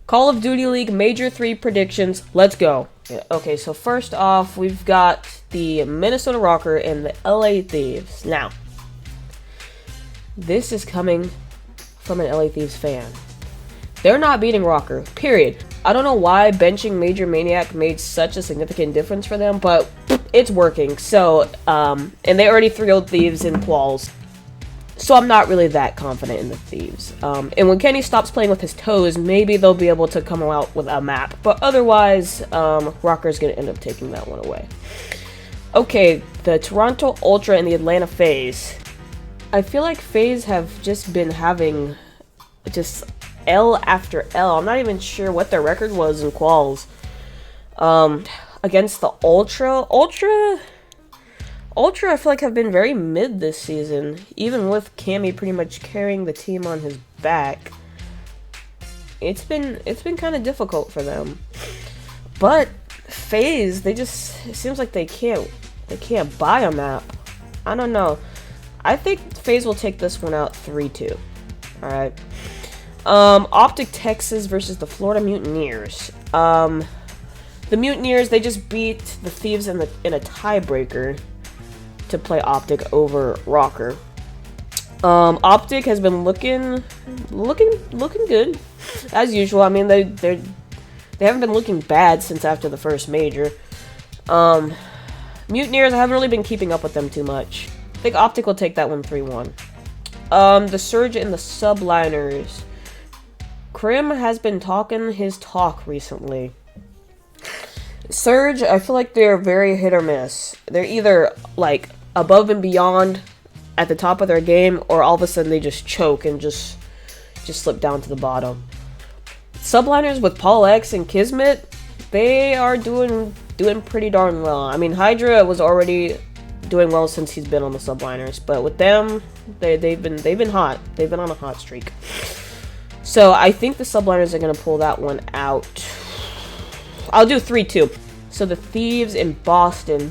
Call of Duty League Major 3 predictions. Let's go. Yeah, okay, so first off, we've got the Minnesota Rocker and the LA Thieves. Now, this is coming from an LA Thieves fan. They're not beating Rocker, period. I don't know why benching Major Maniac made such a significant difference for them, but it's working. So, and they already 3-0'd Thieves in quals. So I'm not really that confident in the Thieves. And when Kenny stops playing with his toes, maybe they'll be able to come out with a map. But otherwise, Rocker's going to end up taking that one away. Okay, the Toronto Ultra and the Atlanta FaZe. I feel like FaZe have just been having just L after L. I'm not even sure what their record was in quals. Against the Ultra, I feel like have been very mid this season, even with Cammy pretty much carrying the team on his back. It's been kind of difficult for them. But FaZe, it seems like they can't buy a map. I don't know. I think FaZe will take this one out 3-2. All right. Optic Texas versus the Florida Mutineers. The Mutineers, they just beat the Thieves in a tiebreaker to play Optic over Rocker. Optic has been looking good as usual. I mean, they haven't been looking bad since after the first major. Mutineers, I haven't really been keeping up with them too much. I think Optic will take that one 3-1. The Surge and the Subliners. Krim has been talking his talk recently. Surge, I feel like they're very hit or miss. They're either like above and beyond at the top of their game, or all of a sudden they just choke and just slip down to the bottom. Subliners with Paul X and Kismet, they are doing pretty darn well. I mean, Hydra was already doing well since he's been on the Subliners, but with them, they've been hot. They've been on a hot streak. So I think the Subliners are gonna pull that one out. I'll do 3-2. So the Thieves in Boston.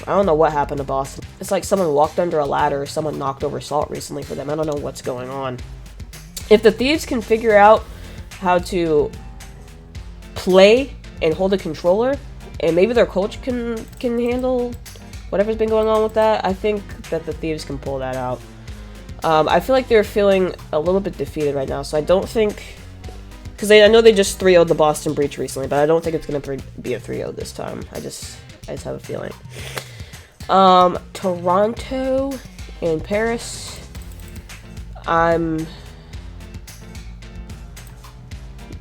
I don't know what happened to Boston. It's like someone walked under a ladder or someone knocked over salt recently for them. I don't know what's going on. If the Thieves can figure out how to play and hold a controller, and maybe their coach can handle whatever's been going on with that, I think that the Thieves can pull that out. I feel like they're feeling a little bit defeated right now, so I don't think... Because I know they just 3-0'd the Boston Breach recently, but I don't think it's going to be a 3-0 this time. I just have a feeling. Toronto and Paris. I'm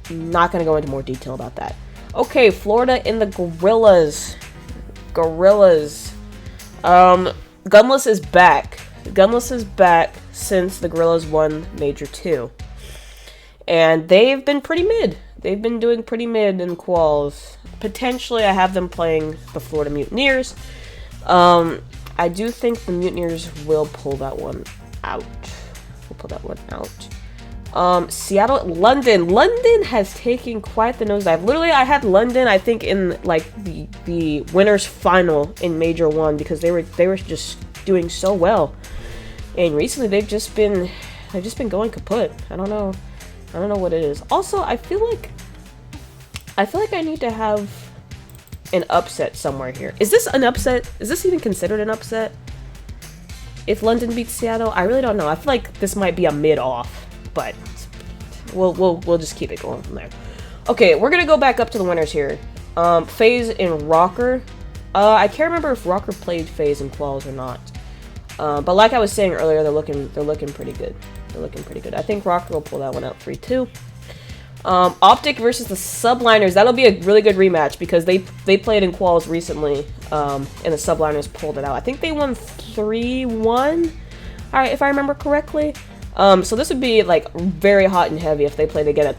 not going to go into more detail about that. Okay, Florida and the Gorillas. Gunless is back. Gunless is back since the Gorillas won Major 2. And they've been pretty mid. They've been doing pretty mid in quals. Potentially, I have them playing the Florida Mutineers. I do think the Mutineers will pull that one out. Seattle, London. London has taken quite the nosedive. Literally, I had London, I think, in like the winners final in Major 1 because they were just doing so well. And recently, they've just been going kaput. I don't know what it is. Also, I feel like I need to have an upset somewhere here. Is this an upset? Is this even considered an upset? If London beats Seattle, I really don't know. I feel like this might be a mid-off, but we'll just keep it going from there. Okay, we're gonna go back up to the winners here. FaZe and Rocker. I can't remember if Rocker played FaZe in quals or not. But like I was saying earlier, they're looking pretty good. I think Rocker will pull that one out 3-2. Optic versus the Subliners. That'll be a really good rematch because they played in quals recently, and the Subliners pulled it out. I think they won 3-1. All right, if I remember correctly. So this would be like very hot and heavy if they played again at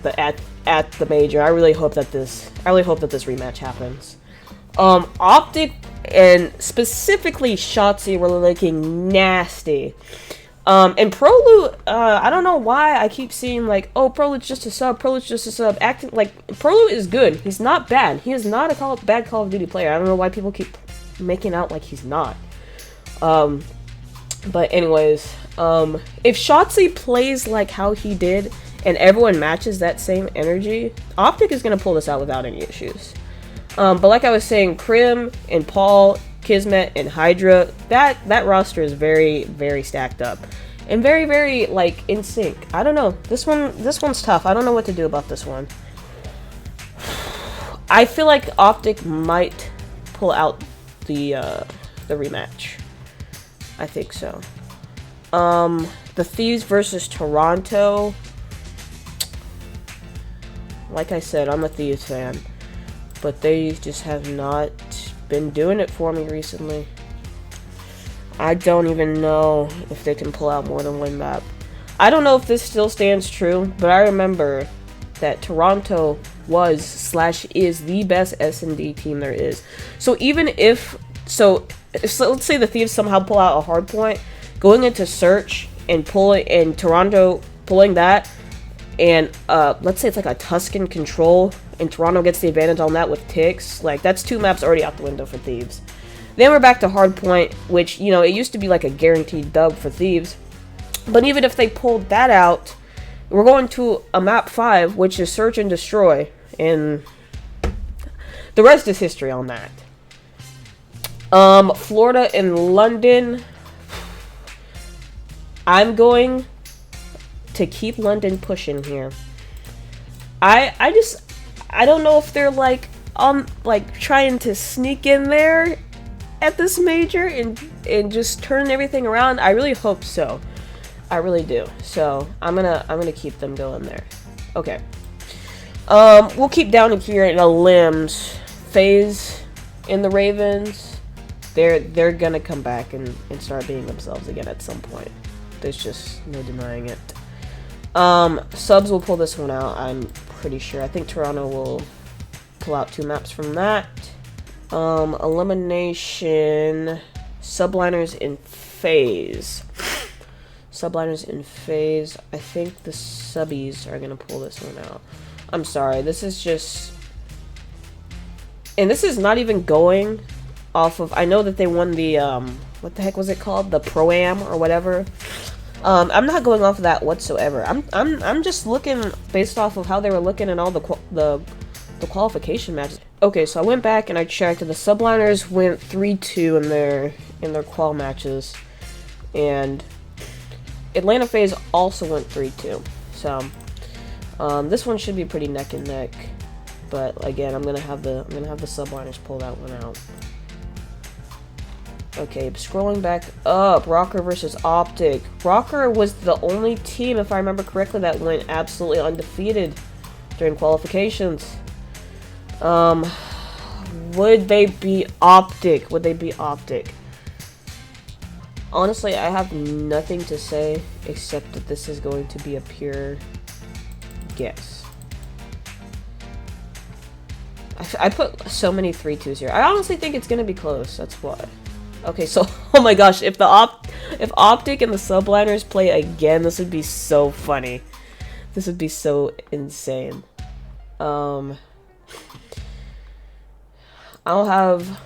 the major. I really hope that this rematch happens. Optic and specifically Shotzi were looking nasty. And Prolu, I don't know why I keep seeing like, oh, Prolu's just a sub, acting like, Prolu is good, he's not bad, he is not a bad Call of Duty player. I don't know why people keep making out like he's not. But anyways, if Shotzi plays like how he did and everyone matches that same energy, Optic is going to pull this out without any issues. But like I was saying, Krim and Paul, Kismet and Hydra, that roster is very, very stacked up. And very, very, like, in sync. I don't know. This one's tough. I don't know what to do about this one. I feel like Optic might pull out the rematch. I think so. The Thieves versus Toronto. Like I said, I'm a Thieves fan. But they just have not been doing it for me recently. I don't even know if they can pull out more than one map. I don't know if this still stands true, but I remember that Toronto was/is the best S&D team there is. So even if let's say the Thieves somehow pull out a hard point, going into search and Toronto pulling that, and let's say it's like a Tuscan control, and Toronto gets the advantage on that with ticks, like that's 2 maps already out the window for Thieves. Then we're back to Hardpoint, which, you know, it used to be like a guaranteed dub for Thieves. But even if they pulled that out, we're going to a map 5, which is Search and Destroy. And the rest is history on that. Florida and London. I'm going to keep London pushing here. I don't know if they're like trying to sneak in there at this major and just turn everything around. I really hope so. I really do. So I'm gonna keep them going there. Okay. We'll keep down here in the limbs. FaZe in the Ravens. They're gonna come back and start being themselves again at some point. There's just no denying it. Subs will pull this one out, I'm pretty sure. I think Toronto will pull out 2 maps from that. Elimination. Subliners in FaZe. Subliners in FaZe. I think the subbies are gonna pull this one out. I'm sorry, this is just... And this is not even going off of... I know that they won the, what the heck was it called? The Pro-Am or whatever. I'm not going off of that whatsoever. I'm just looking based off of how they were looking in all the qualification matches. Okay, so I went back and I checked, and the Subliners went 3-2 in their qual matches, and Atlanta FaZe also went 3-2. So this one should be pretty neck and neck, but again, I'm gonna have the Subliners pull that one out. Okay, scrolling back up, Rocker versus Optic. Rocker was the only team, if I remember correctly, that went absolutely undefeated during qualifications. Would they be Optic? Would they be Optic? Honestly, I have nothing to say except that this is going to be a pure guess. I put so many 3-2s here. I honestly think it's gonna be close. That's why. Okay, so oh my gosh, if Optic and the Subliners play again, this would be so funny. This would be so insane. I'll have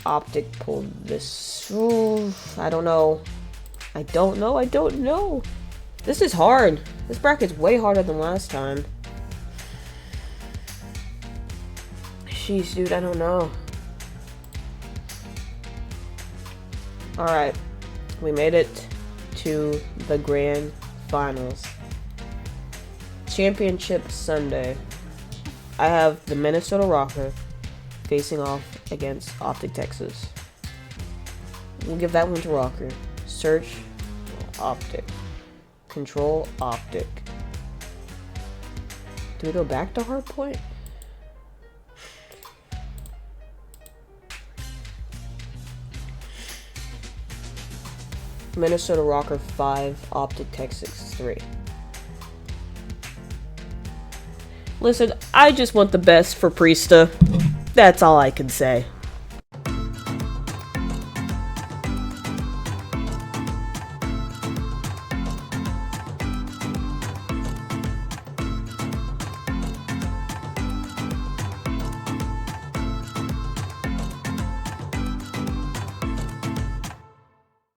Optic pull this. Ooh, I don't know. I don't know. This is hard. This bracket's way harder than last time. Jeez, dude, I don't know. Alright. We made it to the grand finals. Championship Sunday. I have the Minnesota Rocker facing off against Optic Texas. We'll give that one to Rocker. Search, Optic. Control, Optic. Do we go back to Hardpoint? Minnesota Rocker 5, Optic Texas 3. Listen, I just want the best for Priesta. That's all I can say.